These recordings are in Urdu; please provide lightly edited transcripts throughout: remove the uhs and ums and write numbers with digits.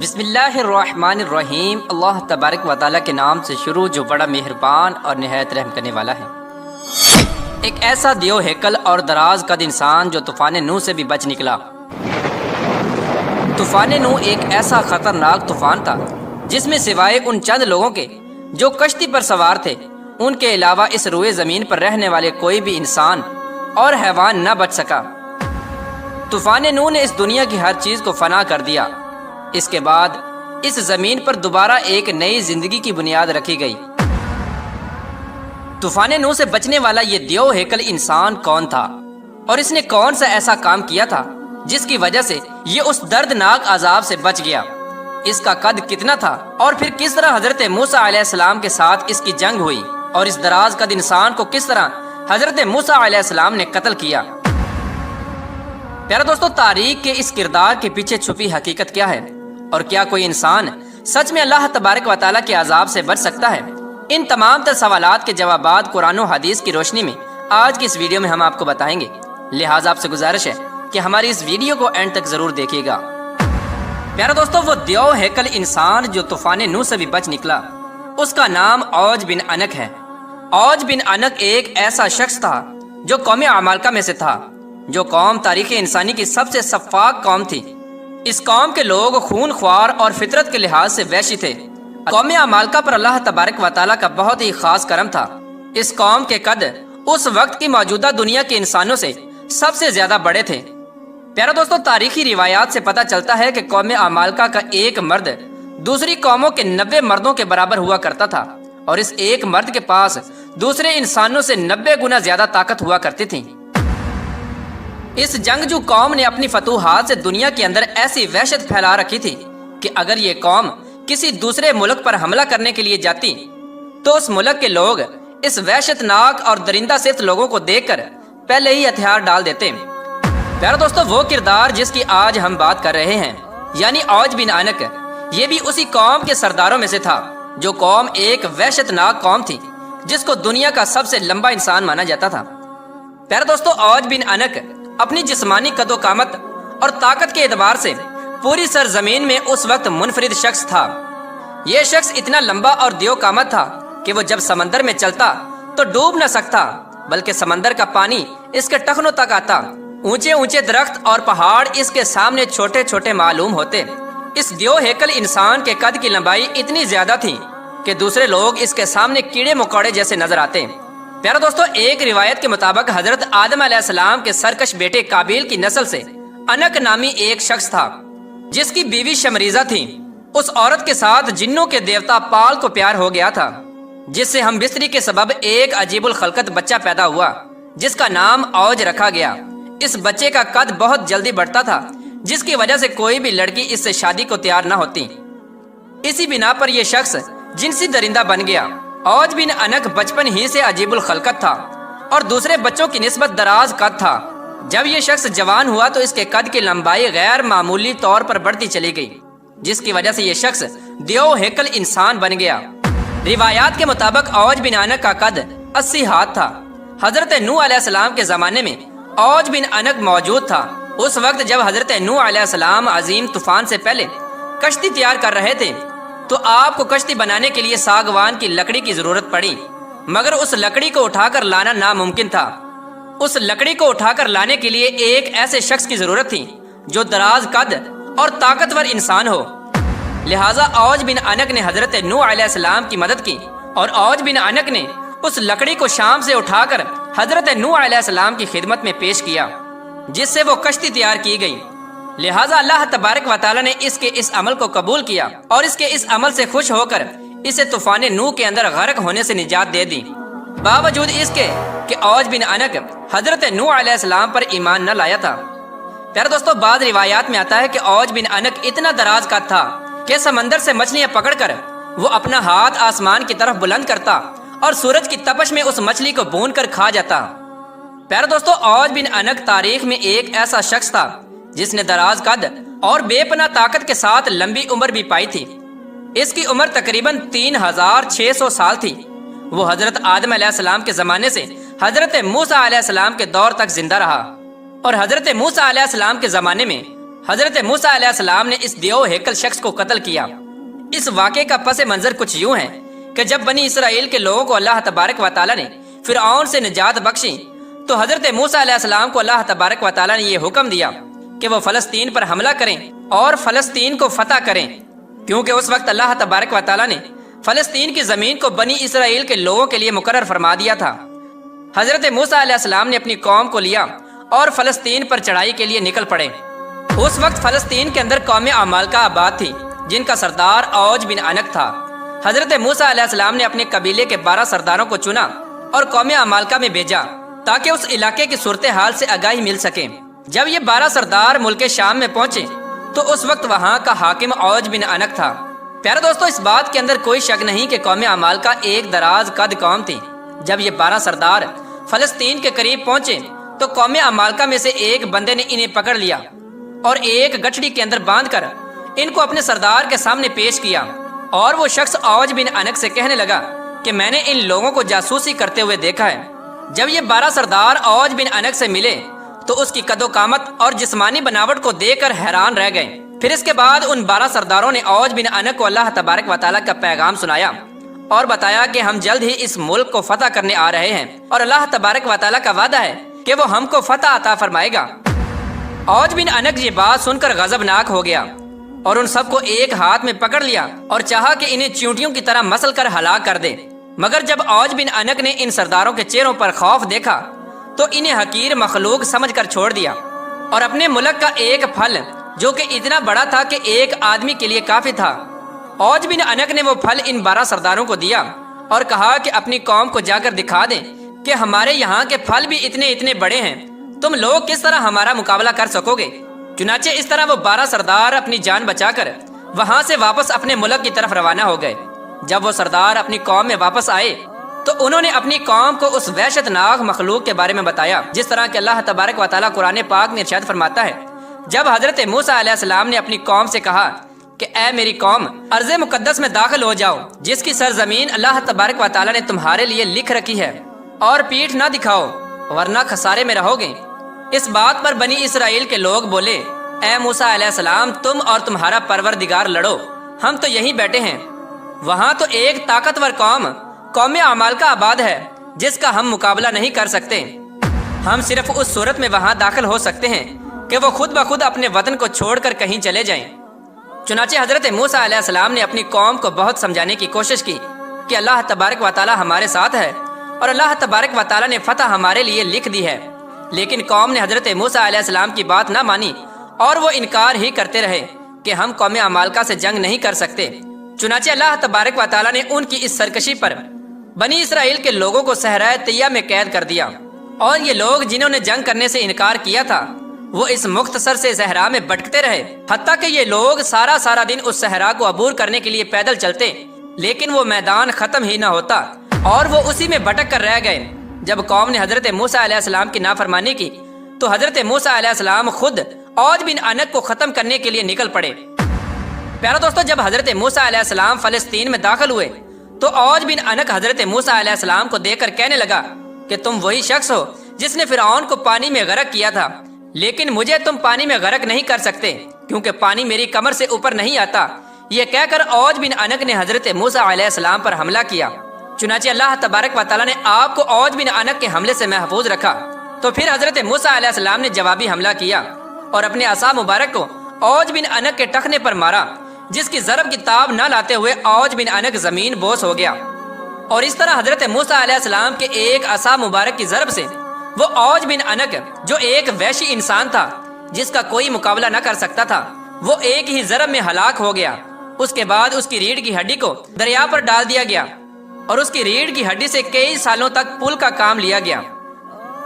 بسم اللہ الرحمن الرحیم۔ اللہ تبارک و تعالیٰ کے نام سے شروع جو بڑا مہربان اور نہایت رحم کرنے والا ہے۔ ایک ایسا دیو ہیکل اور دراز قد انسان جو طوفان نوح سے بھی بچ نکلا۔ طوفان نوح ایک ایسا خطرناک طوفان تھا جس میں سوائے ان چند لوگوں کے جو کشتی پر سوار تھے، ان کے علاوہ اس روئے زمین پر رہنے والے کوئی بھی انسان اور حیوان نہ بچ سکا۔ طوفان نوح نے اس دنیا کی ہر چیز کو فنا کر دیا۔ اس کے بعد اس زمین پر دوبارہ ایک نئی زندگی کی بنیاد رکھی گئی۔ طوفان نوح سے بچنے والا یہ دیو ہیکل انسان کون تھا، اور اس نے کون سا ایسا کام کیا تھا جس کی وجہ سے یہ اس دردناک عذاب سے بچ گیا؟ اس کا قد کتنا تھا، اور پھر کس طرح حضرت موسیٰ علیہ السلام کے ساتھ اس کی جنگ ہوئی، اور اس دراز قد انسان کو کس طرح حضرت موسیٰ علیہ السلام نے قتل کیا؟ پیارے دوستو، تاریخ کے اس کردار کے پیچھے چھپی حقیقت کیا ہے، اور کیا کوئی انسان سچ میں اللہ تبارک و تعالیٰ کے عذاب سے بچ سکتا ہے؟ ان تمام تر سوالات کے جوابات قرآن و حدیث کی روشنی میں آج کی اس ویڈیو میں ہم آپ کو بتائیں گے، لہٰذا آپ سے گزارش ہے کہ ہماری اس ویڈیو کو اینڈ تک ضرور دیکھیے گا۔ پیارے دوستو، وہ دیو ہیکل انسان جو طوفان نوح سے بھی بچ نکلا، اس کا نام اوج بن عنق ہے۔ اوج بن عنق ایک ایسا شخص تھا جو قوم عمالقہ میں سے تھا، جو قوم تاریخ انسانی کی سب سے شفاق قوم تھی۔ اس قوم کے لوگ خون خوار اور فطرت کے لحاظ سے وحشی تھے۔ قوم عمالقہ پر اللہ تبارک و تعالیٰ کا بہت ہی خاص کرم تھا۔ اس قوم کے قد اس وقت کی موجودہ دنیا کے انسانوں سے سب سے زیادہ بڑے تھے۔ پیارے دوستو، تاریخی روایات سے پتہ چلتا ہے کہ قوم عمالقہ کا ایک مرد دوسری قوموں کے 90 مردوں کے برابر ہوا کرتا تھا، اور اس ایک مرد کے پاس دوسرے انسانوں سے 90 گنا زیادہ طاقت ہوا کرتی تھی۔ اس جنگجو قوم نے اپنی فتوحات سے دنیا کے اندر ایسی وحشت پھیلا رکھی تھی کہ اگر یہ قوم کسی دوسرے ملک پر حملہ کرنے کے لیے جاتی تو اس ملک کے لوگ اس وحشت ناک اور درندہ صفت لوگوں کو دیکھ کر پہلے ہی ہتھیار ڈال دیتے۔ پیارے دوستو، وہ کردار جس کی آج ہم بات کر رہے ہیں، یعنی اوج بن عنق، یہ بھی اسی قوم کے سرداروں میں سے تھا، جو قوم ایک وحشت ناک قوم تھی جس کو دنیا کا سب سے لمبا انسان مانا جاتا تھا۔ پیارے دوستو، اوج بن عنق اپنی جسمانی قد و قامت اور طاقت کے اعتبار سے پوری سرزمین میں اس وقت منفرد شخص تھا۔ یہ شخص اتنا لمبا اور دیو قامت تھا کہ وہ جب سمندر میں چلتا تو ڈوب نہ سکتا، بلکہ سمندر کا پانی اس کے ٹخنوں تک آتا۔ اونچے اونچے درخت اور پہاڑ اس کے سامنے چھوٹے چھوٹے معلوم ہوتے۔ اس دیو ہیکل انسان کے قد کی لمبائی اتنی زیادہ تھی کہ دوسرے لوگ اس کے سامنے کیڑے مکوڑے جیسے نظر آتے۔ پیارے دوستو، ایک روایت کے مطابق حضرت آدم علیہ السلام کے سرکش بیٹے قابیل کی نسل سے عنق نامی ایک شخص تھا، جس کی بیوی شمریزہ تھی۔ اس عورت کے ساتھ جنوں کے دیوتا پال کو پیار ہو گیا تھا، جس سے ہم بستری کے سبب ایک عجیب الخلقت بچہ پیدا ہوا جس کا نام اوج رکھا گیا۔ اس بچے کا قد بہت جلدی بڑھتا تھا، جس کی وجہ سے کوئی بھی لڑکی اس سے شادی کو تیار نہ ہوتی۔ اسی بنا پر یہ شخص جنسی درندہ بن گیا۔ اوج بن عنق بچپن ہی سے عجیب الخلقت تھا اور دوسرے بچوں کی نسبت دراز قد تھا۔ جب یہ شخص جوان ہوا تو اس کے قد کی لمبائی غیر معمولی طور پر بڑھتی چلی گئی، جس کی وجہ سے یہ شخص دیو ہیکل انسان بن گیا۔ روایات کے مطابق اوج بن عنق کا قد 80 ہاتھ تھا۔ حضرت نوح علیہ السلام کے زمانے میں اوج بن عنق موجود تھا۔ اس وقت جب حضرت نوح علیہ السلام عظیم طوفان سے پہلے کشتی تیار کر رہے تھے تو آپ کو کشتی بنانے کے لیے ساگوان کی لکڑی کی ضرورت پڑی، مگر اس لکڑی کو اٹھا کر لانا ناممکن تھا۔ اس لکڑی کو اٹھا کر لانے کے لیے ایک ایسے شخص کی ضرورت تھی جو دراز قد اور طاقتور انسان ہو۔ لہٰذا اوج بن عنق نے حضرت نوح علیہ السلام کی مدد کی، اور اوج بن عنق نے اس لکڑی کو شام سے اٹھا کر حضرت نوح علیہ السلام کی خدمت میں پیش کیا، جس سے وہ کشتی تیار کی گئی۔ لہٰذا اللہ تبارک و تعالیٰ نے اس کے اس عمل کو قبول کیا اور اس کے اس عمل سے خوش ہو کر اسے طوفان نوح کے اندر غرق ہونے سے نجات دے دی، باوجود اس کے کہ اوج بن عنق حضرت نوح علیہ السلام پر ایمان نہ لایا تھا۔ پیارے دوستو، بعض روایات میں آتا ہے کہ اوج بن عنق اتنا دراز قد تھا کہ سمندر سے مچھلیاں پکڑ کر وہ اپنا ہاتھ آسمان کی طرف بلند کرتا اور سورج کی تپش میں اس مچھلی کو بھون کر کھا جاتا۔ پیارے دوستو، اوج بن عنق تاریخ میں ایک ایسا شخص تھا جس نے دراز قد اور بے پناہ طاقت کے ساتھ لمبی عمر بھی پائی تھی۔ اس کی عمر تقریباً 3600 سال تھی۔ وہ حضرت آدم علیہ السلام کے زمانے سے حضرت موسیٰ علیہ السلام کے دور تک زندہ رہا، اور حضرت موسیٰ علیہ السلام کے زمانے میں حضرت موسیٰ علیہ السلام نے اس دیو ہیکل شخص کو قتل کیا۔ اس واقعے کا پس منظر کچھ یوں ہے کہ جب بنی اسرائیل کے لوگوں کو اللہ تبارک و تعالیٰ نے فرعون سے نجات بخشی تو حضرت موسیٰ علیہ السلام کو اللہ تبارک و تعالیٰ نے یہ حکم دیا کہ وہ فلسطین پر حملہ کریں اور فلسطین کو فتح کریں، کیونکہ اس وقت اللہ تبارک و تعالیٰ نے فلسطین کی زمین کو بنی اسرائیل کے لوگوں کے لیے مقرر فرما دیا تھا۔ حضرت موسیٰ علیہ السلام نے اپنی قوم کو لیا اور فلسطین پر چڑھائی کے لیے نکل پڑے۔ اس وقت فلسطین کے اندر قوم عمالقہ آباد تھی، جن کا سردار اوج بن عنق تھا۔ حضرت موسیٰ علیہ السلام نے اپنے قبیلے کے 12 سرداروں کو چنا اور قوم عمالقہ میں بھیجا تاکہ اس علاقے کی صورتحال سے آگاہی مل سکے۔ جب یہ 12 سردار ملک شام میں پہنچے تو اس وقت وہاں کا حاکم اوج بن عنق تھا۔ پیارے دوستو، اس بات کے اندر کوئی شک نہیں کہ قوم عمالقہ ایک دراز قد قوم تھی۔ جب یہ 12 سردار فلسطین کے قریب پہنچے تو قوم عمالقہ میں سے ایک بندے نے انہیں پکڑ لیا اور ایک گٹھڑی کے اندر باندھ کر ان کو اپنے سردار کے سامنے پیش کیا، اور وہ شخص اوج بن عنق سے کہنے لگا کہ میں نے ان لوگوں کو جاسوسی کرتے ہوئے دیکھا ہے۔ جب یہ 12 سردار اوج بن عنق سے ملے تو اس کی قد و قامت اور جسمانی بناوٹ کو دیکھ کر حیران رہ گئے۔ پھر اس کے بعد ان 12 سرداروں نے اوج بن عنق کو اللہ تبارک و تعالیٰ کا پیغام سنایا اور بتایا کہ ہم جلد ہی اس ملک کو فتح کرنے آ رہے ہیں اور اللہ تبارک و تعالیٰ کا وعدہ ہے کہ وہ ہم کو فتح عطا فرمائے گا۔ اوج بن عنق یہ بات سن کر غضبناک ہو گیا اور ان سب کو ایک ہاتھ میں پکڑ لیا اور چاہا کہ انہیں چیونٹیوں کی طرح مسل کر ہلاک کر دے، مگر جب اوج بن عنق نے ان سرداروں کے چہروں پر خوف دیکھا تو انہیں حقیر مخلوق سمجھ کر چھوڑ دیا اور اپنے ملک کا ایک پھل جو کہ اتنا بڑا تھا کہ ایک آدمی کے لیے کافی تھا، اوج بن عنق نے وہ پھل ان 12 سرداروں کو دیا اور کہا کہ اپنی قوم کو جا کر دکھا دیں کہ ہمارے یہاں کے پھل بھی اتنے بڑے ہیں، تم لوگ کس طرح ہمارا مقابلہ کر سکو گے۔ چنانچہ اس طرح وہ 12 سردار اپنی جان بچا کر وہاں سے واپس اپنے ملک کی طرف روانہ ہو گئے۔ جب وہ سردار اپنی قوم میں واپس آئے تو انہوں نے اپنی قوم کو اس وحشت ناک مخلوق کے بارے میں بتایا، جس طرح کہ اللہ تبارک و تعالیٰ قرآن پاک میں ارشاد فرماتا ہے، جب حضرت موسیٰ علیہ السلام نے اپنی قوم سے کہا کہ اے میری قوم، ارض مقدس میں داخل ہو جاؤ جس کی سرزمین اللہ تبارک و تعالیٰ نے تمہارے لیے لکھ رکھی ہے، اور پیٹھ نہ دکھاؤ ورنہ خسارے میں رہو گے۔ اس بات پر بنی اسرائیل کے لوگ بولے، اے موسیٰ علیہ السلام، تم اور تمہارا پروردگار لڑو، ہم تو یہیں بیٹھے ہیں۔ وہاں تو ایک طاقتور قوم عمالقہ آباد ہے جس کا ہم مقابلہ نہیں کر سکتے۔ ہم صرف اس صورت میں وہاں داخل ہو سکتے ہیں کہ وہ خود بخود اپنے وطن کو چھوڑ کر کہیں چلے جائیں۔ چنانچہ حضرت موسیٰ علیہ السلام نے اپنی قوم کو بہت سمجھانے کی کوشش کی کہ اللہ تبارک و تعالیٰ ہمارے ساتھ ہے اور اللہ تبارک و تعالیٰ نے فتح ہمارے لیے لکھ دی ہے، لیکن قوم نے حضرت موسیٰ علیہ السلام کی بات نہ مانی اور وہ انکار ہی کرتے رہے کہ ہم قوم عمالقہ سے جنگ نہیں کر سکتے۔ چنانچہ اللہ تبارک و تعالیٰ نے ان کی اس سرکشی پر بنی اسرائیل کے لوگوں کو صحرائے طیہ میں قید کر دیا، اور یہ لوگ جنہوں نے جنگ کرنے سے انکار کیا تھا وہ اس مختصر سے صحرا میں بھٹکتے رہے، حتیٰ کہ یہ لوگ سارا دن اس صحرا کو عبور کرنے کے لیے پیدل چلتے، لیکن وہ میدان ختم ہی نہ ہوتا اور وہ اسی میں بھٹک کر رہ گئے۔ جب قوم نے حضرت موسیٰ علیہ السلام کی نافرمانی کی تو حضرت موسیٰ علیہ السلام خود اوج بن عنق کو ختم کرنے کے لیے نکل پڑے۔ پیارا دوستو، جب حضرت موسیٰ علیہ السلام فلسطین میں داخل ہوئے تو اوج بن عنق حضرت موسیٰ علیہ السلام کو دیکھ کر کہنے لگا کہ تم وہی شخص ہو جس نے فرعون کو پانی میں غرق کیا تھا، لیکن مجھے تم پانی میں غرق نہیں کر سکتے کیونکہ پانی میری کمر سے اوپر نہیں آتا۔ یہ کہہ کر اوج بن عنق نے حضرت موسیٰ علیہ السلام پر حملہ کیا۔ چنانچہ اللہ تبارک و تعالیٰ نے آپ کو اوج بن عنق کے حملے سے محفوظ رکھا۔ تو پھر حضرت موسیٰ علیہ السلام نے جوابی حملہ کیا اور اپنے عصا مبارک کو اوج بن عنق کے ٹخنے پر مارا، جس کی ضرب کی تاب نہ لاتے ہوئے اوج بن عنق زمین بوس ہو گیا۔ اور اس طرح حضرت موسیٰ علیہ السلام کے ایک عصا مبارک کی ضرب سے وہ اوج بن عنق جو ایک وحشی انسان تھا جس کا کوئی مقابلہ نہ کر سکتا تھا، وہ ایک ہی ضرب میں ہلاک ہو گیا۔ اس کے بعد اس کی ریڑھ کی ہڈی کو دریا پر ڈال دیا گیا اور اس کی ریڑھ کی ہڈی سے کئی سالوں تک پل کا کام لیا گیا۔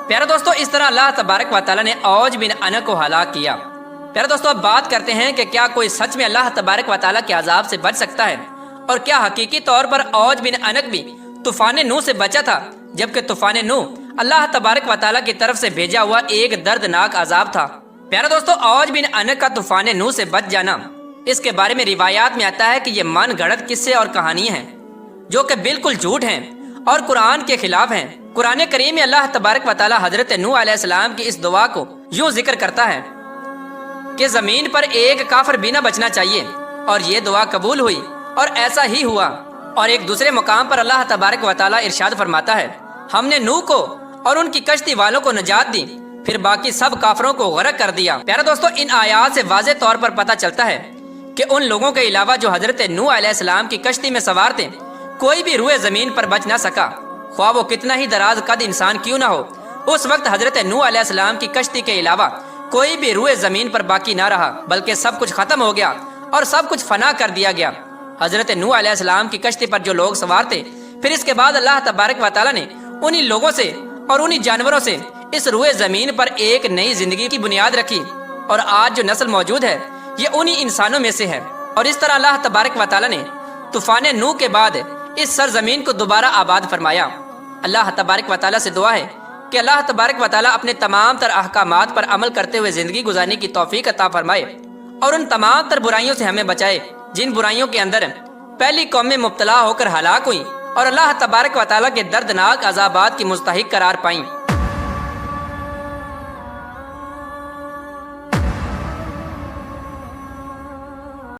پیارے دوستو، اس طرح اللہ تبارک و تعالیٰ نے اوج بن عنق کو ہلاک کیا۔ پیارے دوستو، اب بات کرتے ہیں کہ کیا کوئی سچ میں اللہ تبارک و تعالیٰ کے عذاب سے بچ سکتا ہے، اور کیا حقیقی طور پر اوج بن عنق بھی طوفان نوح سے بچا تھا، جبکہ طوفان نوح اللہ تبارک و تعالیٰ کی طرف سے بھیجا ہوا ایک دردناک عذاب تھا۔ پیارے دوستو، اوج بن عنق کا طوفان نوح سے بچ جانا، اس کے بارے میں روایات میں آتا ہے کہ یہ من گھڑت قصے اور کہانیاں ہیں جو کہ بالکل جھوٹ ہیں اور قرآن کے خلاف ہیں۔ قرآن کریم میں اللہ تبارک و تعالیٰ حضرت نوح علیہ السلام کی اس دعا کو یوں ذکر کرتا ہے، کہ زمین پر ایک کافر بھی نہ بچنا چاہیے، اور یہ دعا قبول ہوئی اور ایسا ہی ہوا۔ اور ایک دوسرے مقام پر اللہ تبارک و تعالیٰ ارشاد فرماتا ہے، ہم نے نوح کو اور ان کی کشتی والوں کو نجات دی، پھر باقی سب کافروں کو غرق کر دیا۔ پیارے دوستو، ان آیات سے واضح طور پر پتہ چلتا ہے کہ ان لوگوں کے علاوہ جو حضرت نوح علیہ السلام کی کشتی میں سوار تھے، کوئی بھی روئے زمین پر بچ نہ سکا، خواہ وہ کتنا ہی دراز قد انسان کیوں نہ ہو۔ اس وقت حضرت نوح علیہ السلام کی کشتی کے علاوہ کوئی بھی روئے زمین پر باقی نہ رہا، بلکہ سب کچھ ختم ہو گیا اور سب کچھ فنا کر دیا گیا۔ حضرت نوح علیہ السلام کی کشتی پر جو لوگ سوار تھے، پھر اس کے بعد اللہ تبارک و تعالیٰ نے انہی لوگوں سے اور انہی جانوروں سے اس روئے زمین پر ایک نئی زندگی کی بنیاد رکھی، اور آج جو نسل موجود ہے یہ انہی انسانوں میں سے ہے۔ اور اس طرح اللہ تبارک و تعالیٰ نے طوفان نوح کے بعد اس سرزمین کو دوبارہ آباد فرمایا۔ اللہ تبارک و تعالیٰ سے دعا ہے کہ اللہ تبارک و تعالیٰ اپنے تمام تر احکامات پر عمل کرتے ہوئے زندگی گزارنے کی توفیق عطا فرمائے، اور ان تمام تر برائیوں سے ہمیں بچائے جن برائیوں کے اندر پہلی قومیں مبتلا ہو کر ہلاک ہوئیں اور اللہ تبارک و تعالیٰ کے دردناک عذابات کی مستحق قرار پائیں۔